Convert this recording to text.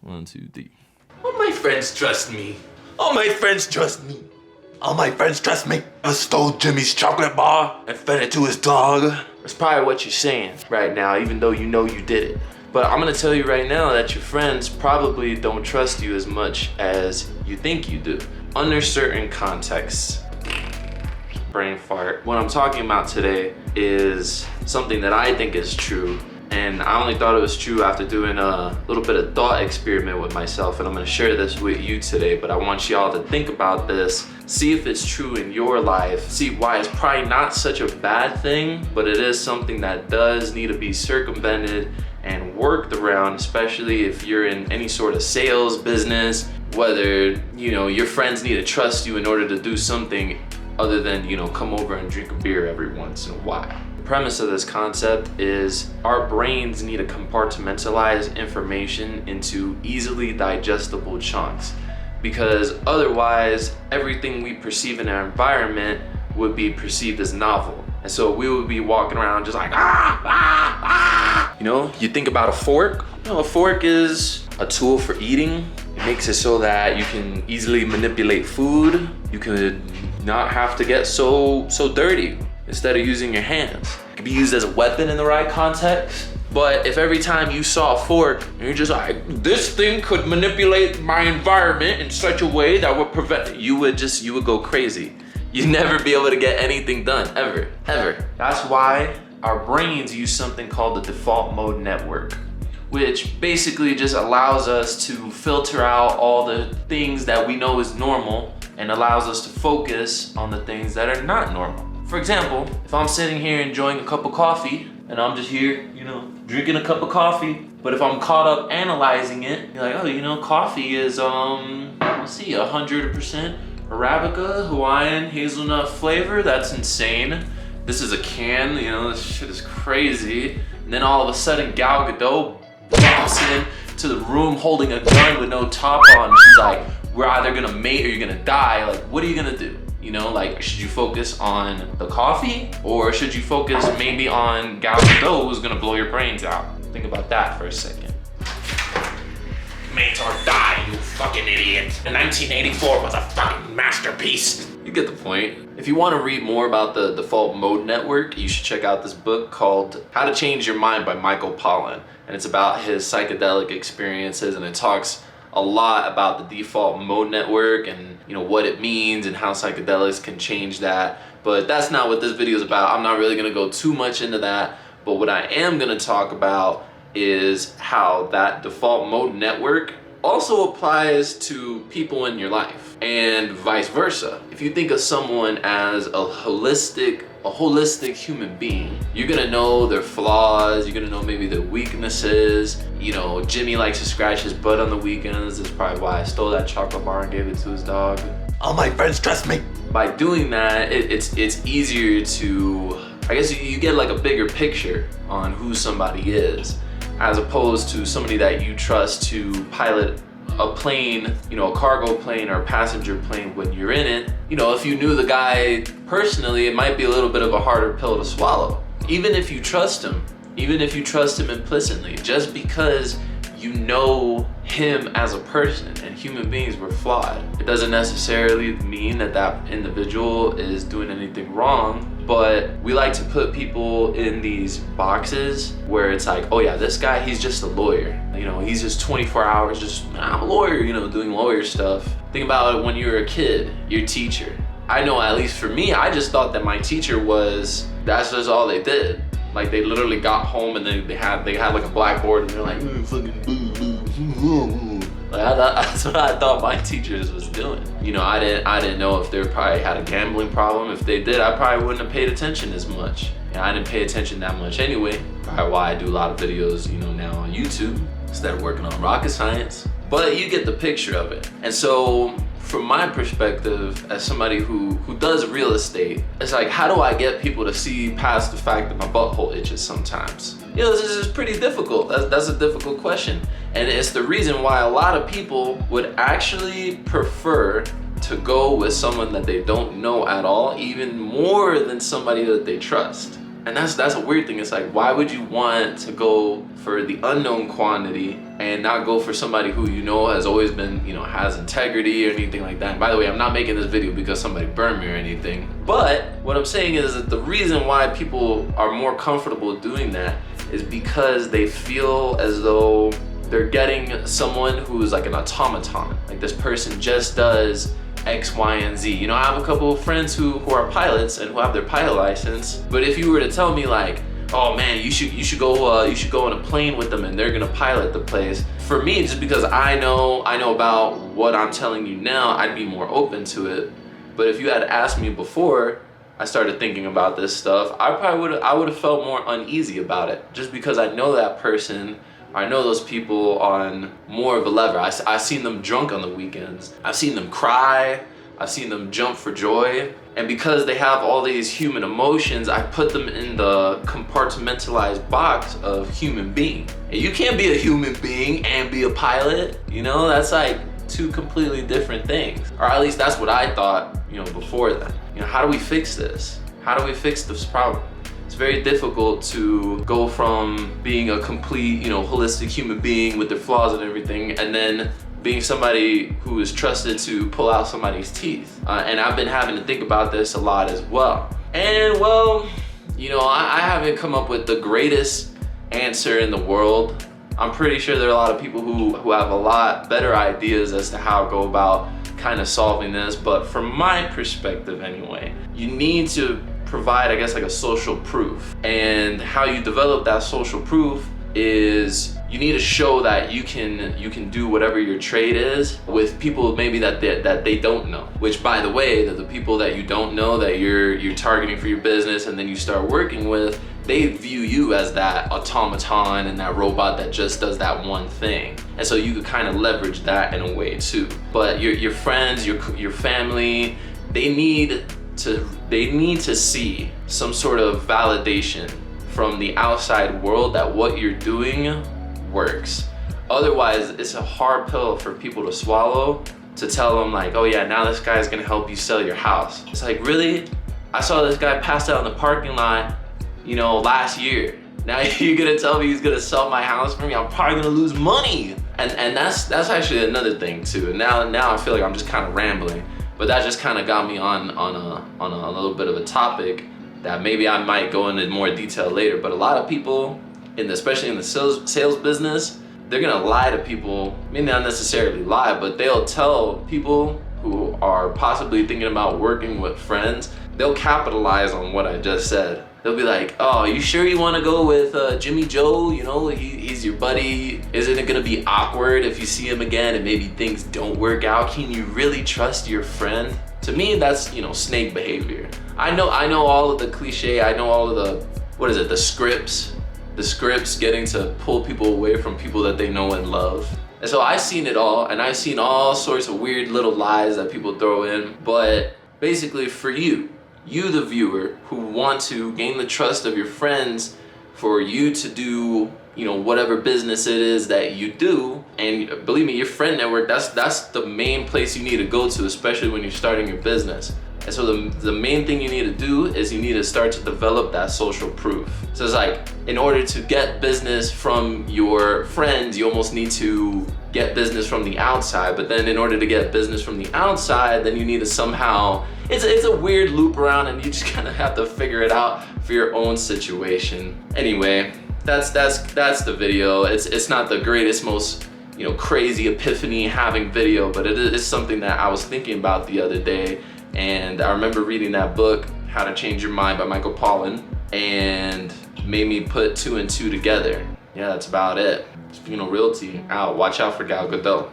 1, 2, 3. All my friends trust me. All my friends trust me. All my friends trust me. I stole Jimmy's chocolate bar and fed it to his dog. That's probably what you're saying right now, even though you know you did it. But I'm gonna tell you right now that your friends probably don't trust you as much as you think you do. Under certain contexts. Brain fart. What I'm talking about today is something that I think is true, and I only thought it was true after doing a little bit of thought experiment with myself, and I'm gonna share this with you today. But I want y'all to think about this, see if it's true in your life, see why it's probably not such a bad thing, but it is something that does need to be circumvented and worked around, especially if you're in any sort of sales business, whether your friends need to trust you in order to do something other than come over and drink a beer every once in a while. The premise of this concept is our brains need to compartmentalize information into easily digestible chunks, because otherwise everything we perceive in our environment would be perceived as novel. And so we would be walking around just like, you think about a fork. A fork is a tool for eating. It makes it so that you can easily manipulate food. You could not have to get so dirty instead of using your hands. It could be used as a weapon in the right context. But if every time you saw a fork and you're just like, this thing could manipulate my environment in such a way that would prevent, you would go crazy. You'd never be able to get anything done, ever. That's why our brains use something called the default mode network, which basically just allows us to filter out all the things that we know is normal and allows us to focus on the things that are not normal. For example, if I'm sitting here enjoying a cup of coffee and I'm just here, drinking a cup of coffee, but if I'm caught up analyzing it, you're like, coffee is, 100% Arabica, Hawaiian, hazelnut flavor. That's insane. This is a can, this shit is crazy. And then all of a sudden, Gal Gadot walks in to the room holding a gun with no top on. She's like, we're either gonna mate or you're gonna die. Like, what are you gonna do? Should you focus on the coffee, or should you focus maybe on Gal Gadot who's gonna blow your brains out? Think about that for a second. Mate or die, you fucking idiot. And 1984 was a fucking masterpiece. You get the point. If you want to read more about the default mode network, you should check out this book called How to Change Your Mind by Michael Pollan. And it's about his psychedelic experiences, and it talks a lot about the default mode network and what it means and how psychedelics can change that. But that's not what this video is about. I'm not really going to go too much into that. But what I am going to talk about is how that default mode network also applies to people in your life and vice versa. If you think of someone as a holistic human being, you're gonna know their flaws, you're gonna know maybe their weaknesses. Jimmy likes to scratch his butt on the weekends. That's probably why I stole that chocolate bar and gave it to his dog. All my friends trust me. By doing that, it's easier to, I guess you get like a bigger picture on who somebody is, as opposed to somebody that you trust to pilot a plane, a cargo plane or a passenger plane when you're in it. If you knew the guy personally, it might be a little bit of a harder pill to swallow. Even if you trust him implicitly, just because you know him as a person, and human beings were flawed. It doesn't necessarily mean that individual is doing anything wrong, but we like to put people in these boxes where it's like, oh yeah, this guy, he's just a lawyer. He's just 24 hours, I'm a lawyer, doing lawyer stuff. Think about it when you were a kid, your teacher. I know, at least for me, I just thought that my teacher that's just all they did. Like, they literally got home and then they had like a blackboard and they're like, fucking boo. That's what I thought my teachers was doing. I didn't know if they probably had a gambling problem. If they did, I probably wouldn't have paid attention as much. I didn't pay attention that much anyway. Probably why I do a lot of videos, now on YouTube instead of working on rocket science. But you get the picture of it. And so, from my perspective, as somebody who does real estate, it's like, how do I get people to see past the fact that my butthole itches sometimes? This is pretty difficult. That's a difficult question. And it's the reason why a lot of people would actually prefer to go with someone that they don't know at all, even more than somebody that they trust. And that's a weird thing. It's like, why would you want to go for the unknown quantity and not go for somebody who you know has always been, you know, has integrity or anything like that? And by the way, I'm not making this video because somebody burned me or anything. But what I'm saying is that the reason why people are more comfortable doing that is because they feel as though they're getting someone who's like an automaton. Like, this person just does X, Y, and Z. You know, I have a couple of friends who are pilots and who have their pilot license. But if you were to tell me like, oh man, you should go on a plane with them and they're gonna pilot the place. For me, just because I know about what I'm telling you now, I'd be more open to it. But if you had asked me before I started thinking about this stuff, I would have felt more uneasy about it, just because I know that person. I know those people on more of a level. I've seen them drunk on the weekends. I've seen them cry. I've seen them jump for joy. And because they have all these human emotions, I put them in the compartmentalized box of human being. And you can't be a human being and be a pilot. You know, that's like two completely different things. Or at least that's what I thought, you know, before that. You know, how do we fix this? How do we fix this problem? It's very difficult to go from being a complete, you know, holistic human being with their flaws and everything, and then being somebody who is trusted to pull out somebody's teeth. And I've been having to think about this a lot as well. And well, you know, I haven't come up with the greatest answer in the world. I'm pretty sure there are a lot of people who have a lot better ideas as to how to go about kind of solving this. But from my perspective anyway, you need to provide, I guess, like a social proof. And how you develop that social proof is you need to show that you can do whatever your trade is with people maybe that they don't know. Which, by the way, that the people that you don't know that you're targeting for your business and then you start working with, they view you as that automaton and that robot that just does that one thing. And so you could kind of leverage that in a way too. But your friends, your family, they need to see some sort of validation from the outside world that what you're doing works. Otherwise, it's a hard pill for people to swallow, to tell them like, oh yeah, now this guy's gonna help you sell your house. It's like, really? I saw this guy pass out in the parking lot, you know, last year. Now you're gonna tell me he's gonna sell my house for me? I'm probably gonna lose money. And that's actually another thing too. And now I feel like I'm just kind of rambling. But that just kind of got me on a little bit of a topic that maybe I might go into more detail later. But a lot of people, especially in the sales business, they're gonna lie to people. Maybe not necessarily lie, but they'll tell people who are possibly thinking about working with friends, they'll capitalize on what I just said. They'll be like, oh, you sure you wanna go with Jimmy Joe? You know, he's your buddy. Isn't it gonna be awkward if you see him again and maybe things don't work out? Can you really trust your friend? To me, that's, you know, snake behavior. I know all of the cliche, I know all of the, the scripts getting to pull people away from people that they know and love. And so I've seen it all, and I've seen all sorts of weird little lies that people throw in. But basically for you the viewer who want to gain the trust of your friends for you to do, you know, whatever business it is that you do. And believe me, your friend network, that's the main place you need to go to, especially when you're starting your business. And so the main thing you need to do is you need to start to develop that social proof. So it's like, in order to get business from your friends, you almost need to get business from the outside. But then in order to get business from the outside, then you need to somehow, it's a weird loop around, and you just kind of have to figure it out for your own situation. Anyway, that's the video. It's not the greatest, most, you know, crazy epiphany having video, but it is something that I was thinking about the other day. And I remember reading that book, How to Change Your Mind by Michael Pollan, and made me put two and two together. Yeah, that's about it. Espino Realty out. Watch out for Gal Gadot.